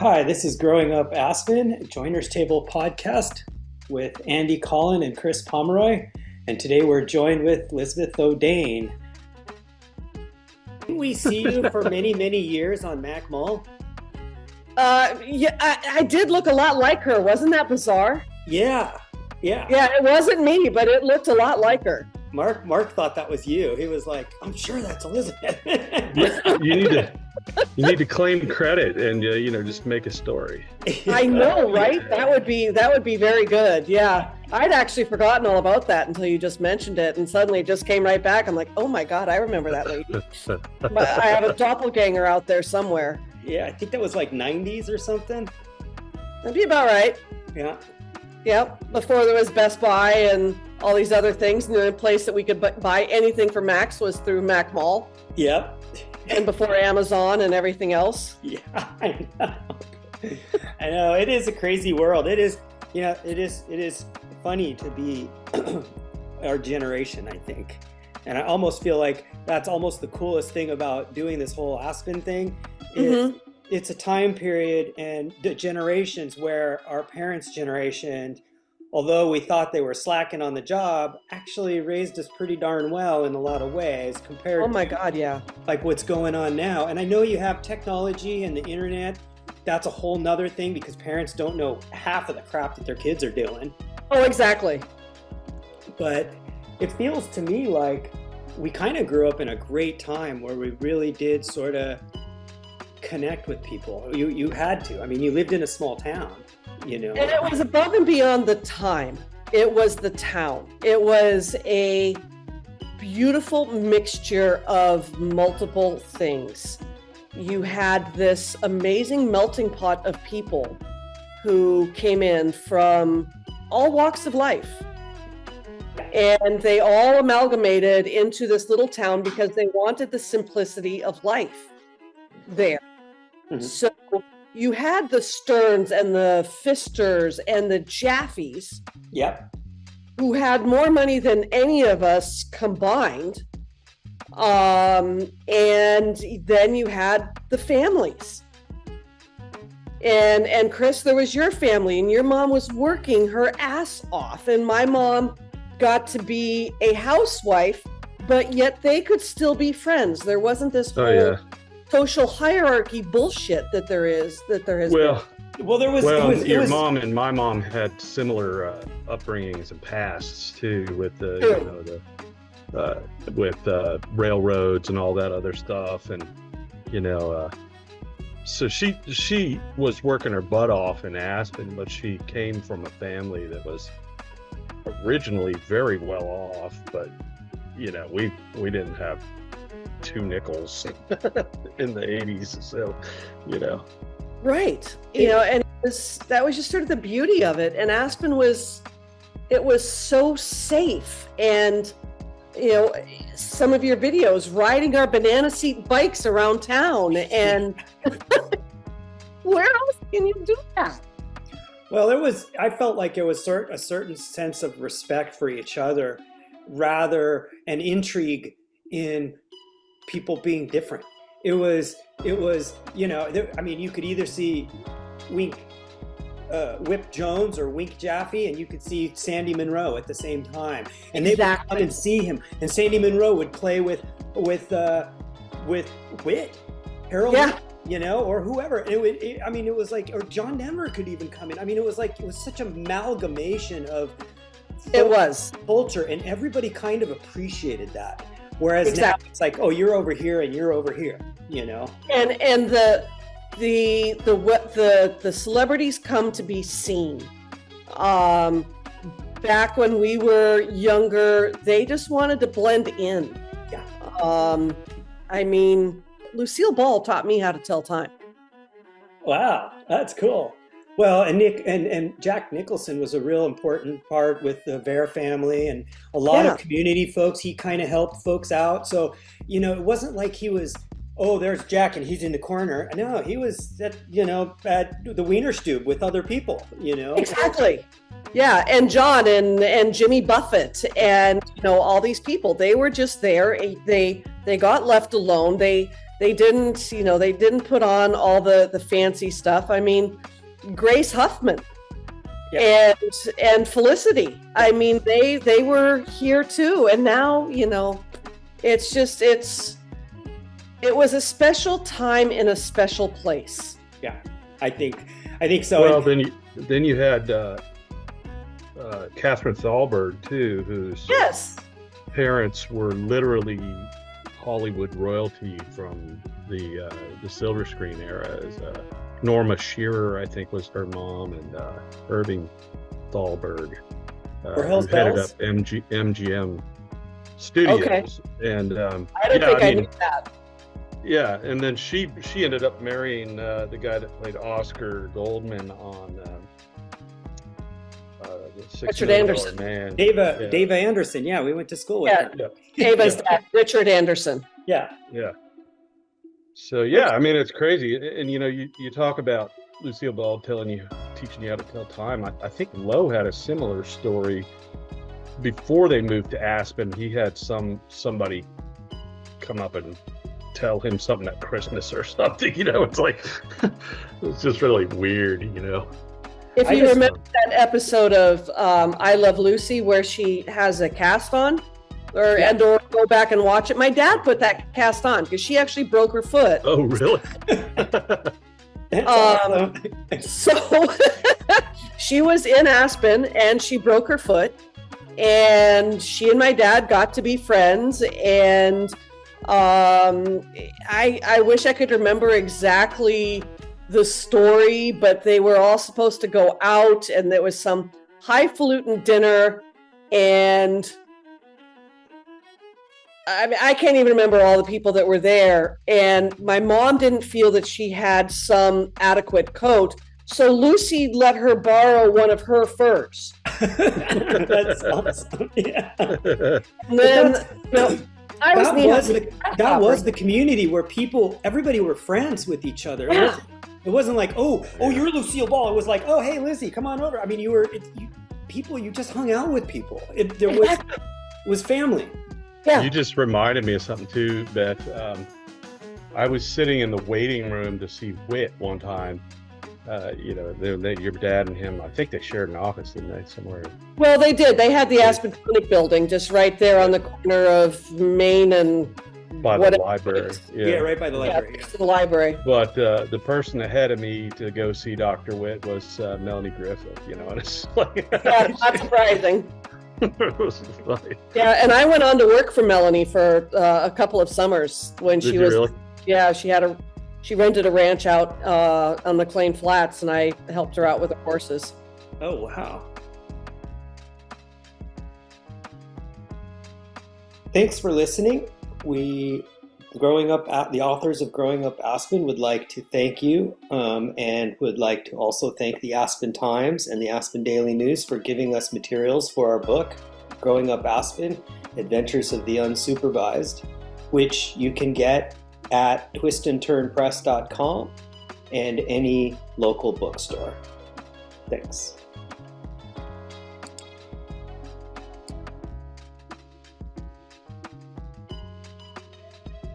Hi, this is Growing Up Aspen, Joiners Table podcast with Andy Collin and Chris Pomeroy. And today we're joined with Lisbeth Odén. Didn't we see you for many, many years on Mac Mall? I did look a lot like her. Wasn't that bizarre? Yeah. Yeah, it wasn't me, but it looked a lot like her. Mark thought that was you. He was like, I'm sure that's Elizabeth. You need to claim credit and just make a story. I know, right? That would be very good. Yeah, I'd actually forgotten all about that until you just mentioned it, and suddenly it just came right back. I'm like, oh my God, I remember that lady. But I have a doppelganger out there somewhere. Yeah, I think that was like 90s or something. That'd be about right. Yeah. Yep. Before there was Best Buy and all these other things, and the only place that we could buy anything for Macs was through Mac Mall. Yep. And before Amazon and everything else. Yeah, I know. I know, it is a crazy world. It is funny to be our generation, I think. And I almost feel like that's almost the coolest thing about doing this whole Aspen thing is it's a time period and the generations where our parents' generation, although we thought they were slacking on the job, actually raised us pretty darn well in a lot of ways compared Oh my God, yeah. like what's going on now. And I know you have technology and the internet. That's a whole nother thing because parents don't know half of the crap that their kids are doing. Oh, exactly. But it feels to me like we kind of grew up in a great time where we really did sort of connect with people. You had to. I mean, you lived in a small town, you know. And it was above and beyond the time. It was the town. It was a beautiful mixture of multiple things. You had this amazing melting pot of people who came in from all walks of life. And they all amalgamated into this little town because they wanted the simplicity of life there. Mm-hmm. So you had the Stearns and the Pfisters and the Jaffies. Yep. Who had more money than any of us combined. And then you had the families. And Chris, there was your family, and your mom was working her ass off, and my mom got to be a housewife, but yet they could still be friends. There wasn't this whole social hierarchy bullshit that there has been. Well, there was. Your mom and my mom had similar upbringings and pasts too, with with railroads and all that other stuff, and so she was working her butt off in Aspen, but she came from a family that was originally very well off, but we didn't have 2 nickels in the 80s, so right, and that was just sort of the beauty of it. And Aspen was so safe. And some of your videos, riding our banana seat bikes around town, and where else can you do that? Well, I felt like it was a certain sense of respect for each other, rather an intrigue in people being different. It was, you could either see Whip Jones or Wink Jaffe, and you could see Sandy Monroe at the same time, and they would come and see him. And Sandy Monroe would play with Whit, Harold, or whoever. It was like, or John Denver could even come in. It was such an amalgamation of culture, and everybody kind of apprecited that. Whereas now it's like, oh, you're over here and you're over here, And the celebrities come to be seen. Back when we were younger, they just wanted to blend in. Yeah. Lucille Ball taught me how to tell time. Wow, that's cool. Well, and Jack Nicholson was a real important part with the Bear family and a lot of community folks. He kind of helped folks out. So, it wasn't like he was, oh, there's Jack and he's in the corner. No, he was at the Wiener Stube with other people, Exactly. Yeah, and John and Jimmy Buffett and all these people, they were just there. They got left alone. They They didn't put on all the fancy stuff. I mean, Grace Huffman and Felicity. I mean, they were here too. And now, it was a special time in a special place. Yeah, I think so. Well, then you had Catherine Thalberg too, whose parents were literally Hollywood royalty from the silver screen era. Norma Shearer, I think, was her mom, and Irving Thalberg, who headed up MGM Studios. Okay. And I don't think I knew that. Yeah, and then she ended up marrying the guy that played Oscar Goldman on the Richard Anderson. Man. Dava Anderson. Yeah, we went to school with her. Dava's dad, Richard Anderson. Yeah. Yeah. So yeah, I mean, it's crazy. And you talk about Lucille Ball teaching you how to tell time. I think Lowe had a similar story before they moved to Aspen. He had somebody come up and tell him something at Christmas or something. It's like it's just really weird. If you remember that episode of I Love Lucy where she has a cast on, or go back and watch it. My dad put that cast on because she actually broke her foot. Oh, really? So she was in Aspen and she broke her foot, and she and my dad got to be friends. And I wish I could remember exactly the story, but they were all supposed to go out, and there was some highfalutin dinner, and I mean, I can't even remember all the people that were there. And my mom didn't feel that she had some adequate coat, so Lucy let her borrow one of her furs. That's awesome. Yeah. And then, that was the community where everybody were friends with each other. Yeah. It wasn't like, oh, you're Lucille Ball. It was like, oh, hey, Lizzie, come on over. I mean, you just hung out with people. It was family. Yeah. You just reminded me of something too, Beth. I was sitting in the waiting room to see Whit one time. Your dad and him, I think they shared an office, didn't they, somewhere? Well, they did. They had the Aspen Clinic building just right there on the corner of Main and by the library. Yeah, right by the library. Yeah, to the library. But the person ahead of me to go see Dr. Whit was Melanie Griffith, and it's like... Yeah, not surprising. It was funny. Yeah, and I went on to work for Melanie for a couple of summers when she was... Really? Yeah, she rented a ranch out on McLean Flats, and I helped her out with the horses. Oh, wow. Thanks for listening. The authors of Growing Up Aspen would like to thank you, and would like to also thank the Aspen Times and the Aspen Daily News for giving us materials for our book, Growing Up Aspen, Adventures of the Unsupervised, which you can get at twistandturnpress.com and any local bookstore. Thanks.